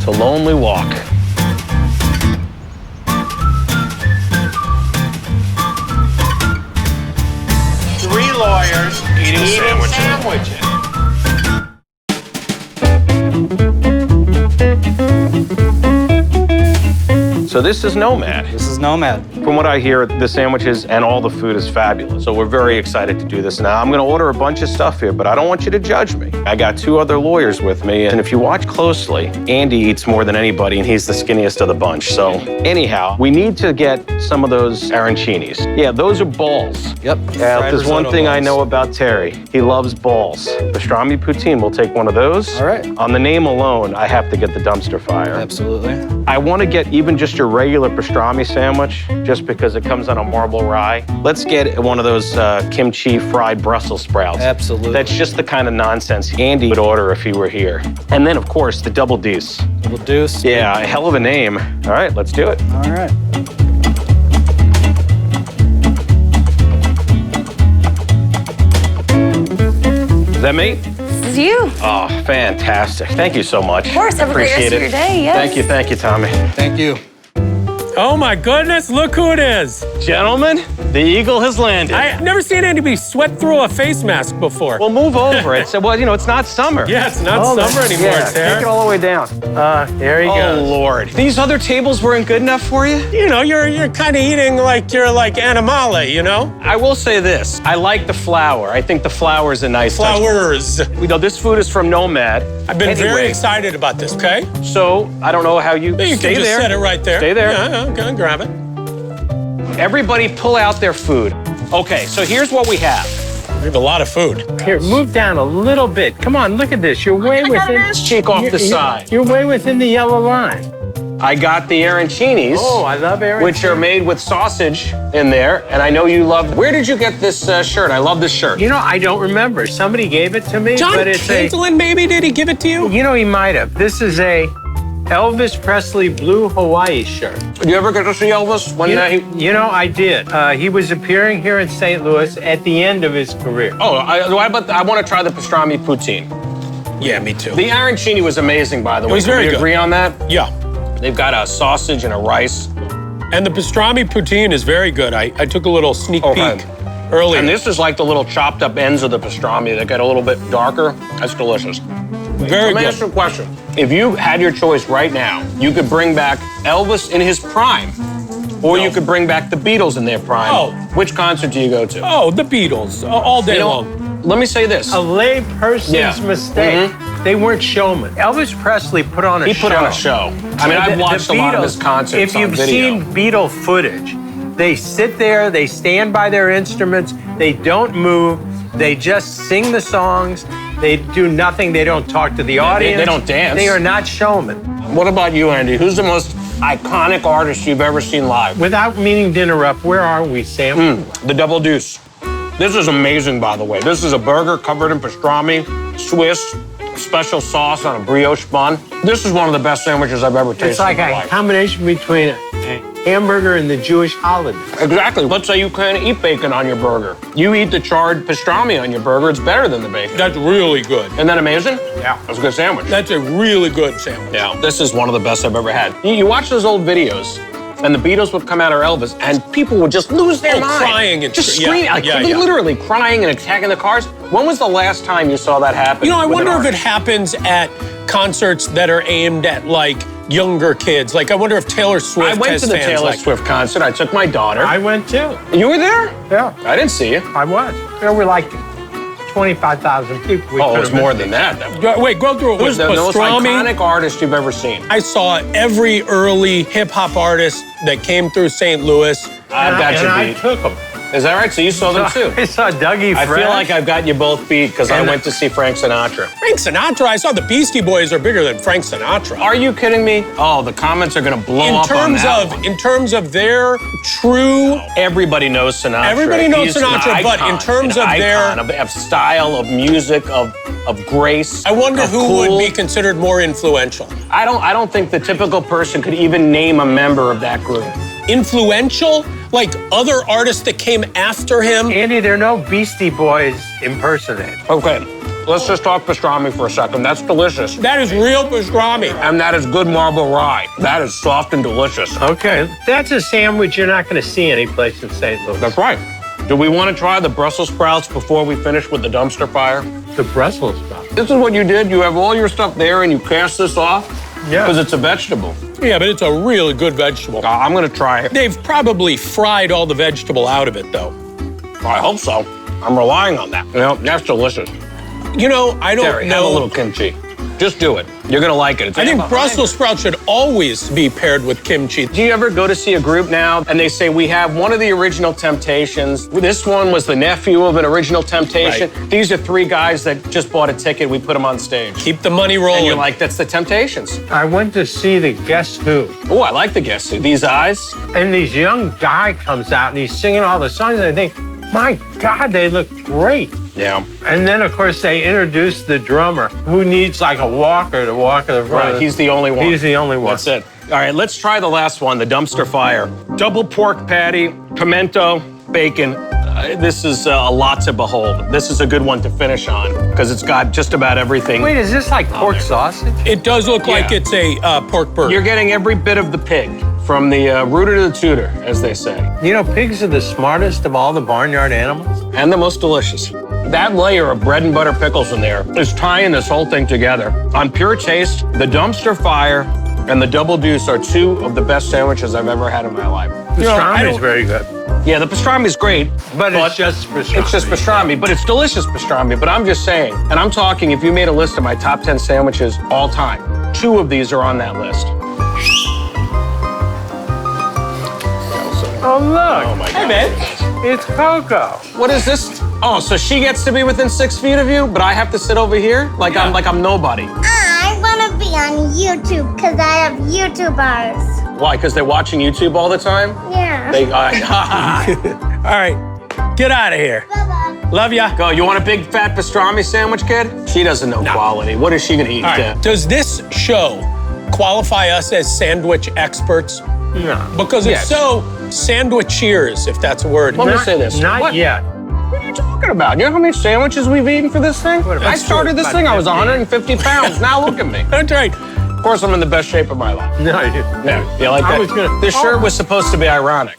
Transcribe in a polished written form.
It's a lonely walk. Three lawyers eating sandwiches. So this is Nomad. This is Nomad. From what I hear, the sandwiches and all the food is fabulous. So we're very excited to do this. Now, I'm gonna order a bunch of stuff here, but I don't want you to judge me. I got two other lawyers with me, and if you watch closely, Andy eats more than anybody, and he's the skinniest of the bunch. So anyhow, we need to get some of those arancinis. Yeah, those are balls. Yep. Yeah, fried there's one risotto thing I balls. know about Terry. He loves balls. Pastrami poutine, we'll take one of those. All right. On the name alone, I have to get the dumpster fire. Absolutely. I want to get even just your regular pastrami sandwich, just because it comes on a marble rye. Let's get one of those kimchi fried Brussels sprouts. Absolutely. That's just the kind of nonsense Andy would order if he were here. And then, of course, the double deuce. Double deuce. Yeah, a hell of a name. All right, let's do it. All right. Is that me? This is you. Oh, fantastic. Thank you so much. Of course, have a great rest Appreciate of your day, yes. Thank you, Tommy. Thank you. Oh my goodness, look who it is. Gentlemen, the eagle has landed. I've never seen anybody sweat through a face mask before. Well, move over. It's it's not summer. Yeah, it's not Hold on. summer anymore, Yeah, Sarah. take it all the way down. There he goes. Oh, Lord. These other tables weren't good enough for you? You know, you're kind of eating like you're like animale, you know? I will say this. I like the flour. I think the flour is a nice touch. Flowers. You know, this food is from Nomad. I've been very Anyway, excited about this, okay? So, I don't know how you You stay can just there. set it right there. Stay there. Yeah, go and grab it. Everybody pull out their food. Okay, so here's what we have. We have a lot of food. Here, move down a little bit. Come on, look at this. You're way within. Cheek off the side. You're way within the yellow line. I got the arancinis. Oh, I love Aaron. Which are made with sausage in there, and I know you love. Where did you get this shirt? I love this shirt. You know, I don't remember. Somebody gave it to me, John but it's Caitlin, maybe, did he give it to you? You know, he might have. This is a Elvis Presley blue Hawaii shirt. Did you ever get to see Elvis when You know, I did. He was appearing here in St. Louis at the end of his career. Oh, I want to try the pastrami poutine. Yeah, me too. The arancini was amazing, by the way. was Can very we good. agree on that? Yeah. They've got a sausage and a rice. And the pastrami poutine is very good. I took a little sneak Okay. peek earlier. And this is like the little chopped up ends of the pastrami that get a little bit darker. That's delicious. very Let me ask you good. a question. If you had your choice right now, you could bring back Elvis in his prime, or you could bring back the Beatles in their prime. Oh. Which concert do you go to? Oh, the Beatles, all day You know, long. let me say this. A lay person's Yeah. mistake. They weren't showmen. Elvis Presley put on a He show. put on a show. I mean, I've watched a lot of his concerts If you've on video. seen Beatle footage, they sit there, they stand by their instruments, they don't move, they just sing the songs, they do nothing, they don't talk to the audience. they don't dance. They are not showmen. What about you, Andy? Who's the most iconic artist you've ever seen live? Without meaning to interrupt, where are we, Sam? The Double Deuce. This is amazing, by the way. This is a burger covered in pastrami, Swiss, special sauce on a brioche bun. This is one of the best sandwiches I've ever tasted It's like in my a life. combination between a hamburger and the Jewish holiday. Exactly. Let's say you can't eat bacon on your burger. You eat the charred pastrami on your burger, it's better than the bacon. That's really good. Isn't that amazing? Yeah. That's a good sandwich. That's a really good sandwich. Yeah, this is one of the best I've ever had. You watch those old videos, and the Beatles would come out, or Elvis, and people would just lose their mind. crying and just yeah, screaming, like yeah, yeah. literally crying and attacking the cars. When was the last time you saw that happen? You know, I with an wonder if it artist? happens at concerts that are aimed at like younger kids. Like, I wonder if Taylor Swift I went has to the fans Taylor like Swift concert. I took my daughter. I went too. You were there? Yeah, I didn't see you. I was. There were like 25,000 people. We Oh, it could was have more been. than that. Wait, go through it. Who's Was the most pastrami? iconic artist you've ever seen? I saw every early hip hop artist that came through St. Louis. I've got and you I beat. took them. Is that right? So you saw them too? I saw Dougie I Fresh. feel like I've got you both beat because I And- went to see Frank Sinatra. Frank Sinatra, I saw the Beastie Boys are bigger than Frank Sinatra. Are you kidding me? Oh, the comments are gonna blow up on that one. In terms of their true, Everybody knows Sinatra. Everybody knows He's Sinatra, an but in icon, terms an of their- icon of style, of music, of grace. I wonder of who cool. would be considered more influential. I don't think the typical person could even name a member of that group. Influential? Like other artists that came after him? Andy, there are no Beastie Boys impersonated. Okay, let's just talk pastrami for a second. That's delicious. That is real pastrami. And that is good marble rye. That is soft and delicious. Okay, that's a sandwich you're not going to see anyplace in St. Louis. That's right. Do we want to try the Brussels sprouts before we finish with the dumpster fire? The Brussels sprouts. This is what you did. You have all your stuff there and you cast this off? Yeah. Because it's a vegetable. Yeah, but it's a really good vegetable. I'm going to try it. They've probably fried all the vegetable out of it, though. I hope so. I'm relying on that. You know, that's delicious. You know, I don't Terry, know. have a little kimchi. Just do it. You're going to like it. It's I think Brussels sprouts should always be paired with kimchi. Do you ever go to see a group now and they say, we have one of the original Temptations. This one was the nephew of an original Temptation. Right. These are three guys that just bought a ticket. We put them on stage. Keep the money rolling. And you're like, that's the Temptations. I went to see the Guess Who, Oh, I like the Guess Who. These eyes. and this young guy comes out and he's singing all the songs, and I think, my God, they look great. Yeah. And then, of course, they introduced the drummer who needs like a walker to walk in the front. Right. He's the only one. He's the only one. That's it. All right, let's try the last one, the dumpster fire. Double pork patty, pimento, bacon. This is a lot to behold. This is a good one to finish on because it's got just about everything. Wait, is this like pork sausage? It does look like Yeah. it's a pork burger. You're getting every bit of the pig, from the rooter to the tutor, as they say, You know, pigs are the smartest of all the barnyard animals. and the most delicious. That layer of bread and butter pickles in there is tying this whole thing together. On pure taste, the dumpster fire and the double deuce are two of the best sandwiches I've ever had in my life. The You know, I pastrami is don't- very good. Yeah, the pastrami is great, But it's just pastrami. It's just pastrami, but it's delicious pastrami. But I'm just saying, and I'm talking, if you made a list of my top 10 sandwiches all time, 2 of these are on that list. Oh, look. Oh my Hey, God. man. It's Coco. What is this? Oh, so she gets to be within 6 feet of you, but I have to sit over here like I'm nobody. I want to be on YouTube because I have YouTubers. Why? Because they're watching YouTube all the time? Yeah. They All right, get out of here. Bye-bye. Love ya. go. You want a big fat pastrami sandwich, kid? She doesn't know quality. What is she gonna eat? All right. Does this show qualify us as sandwich experts? No. Because if Yes. Oh, so, sandwicheers, if that's a word. Let me say this. Not What? yet. What are you talking about? You know how many sandwiches we've eaten for this thing? What, I about started this about thing, I was 50? 150 pounds. Now look at me. That's right. Of course, I'm in the best shape of my life. No, you. Yeah, you like I that? was gonna- This shirt was supposed to be ironic.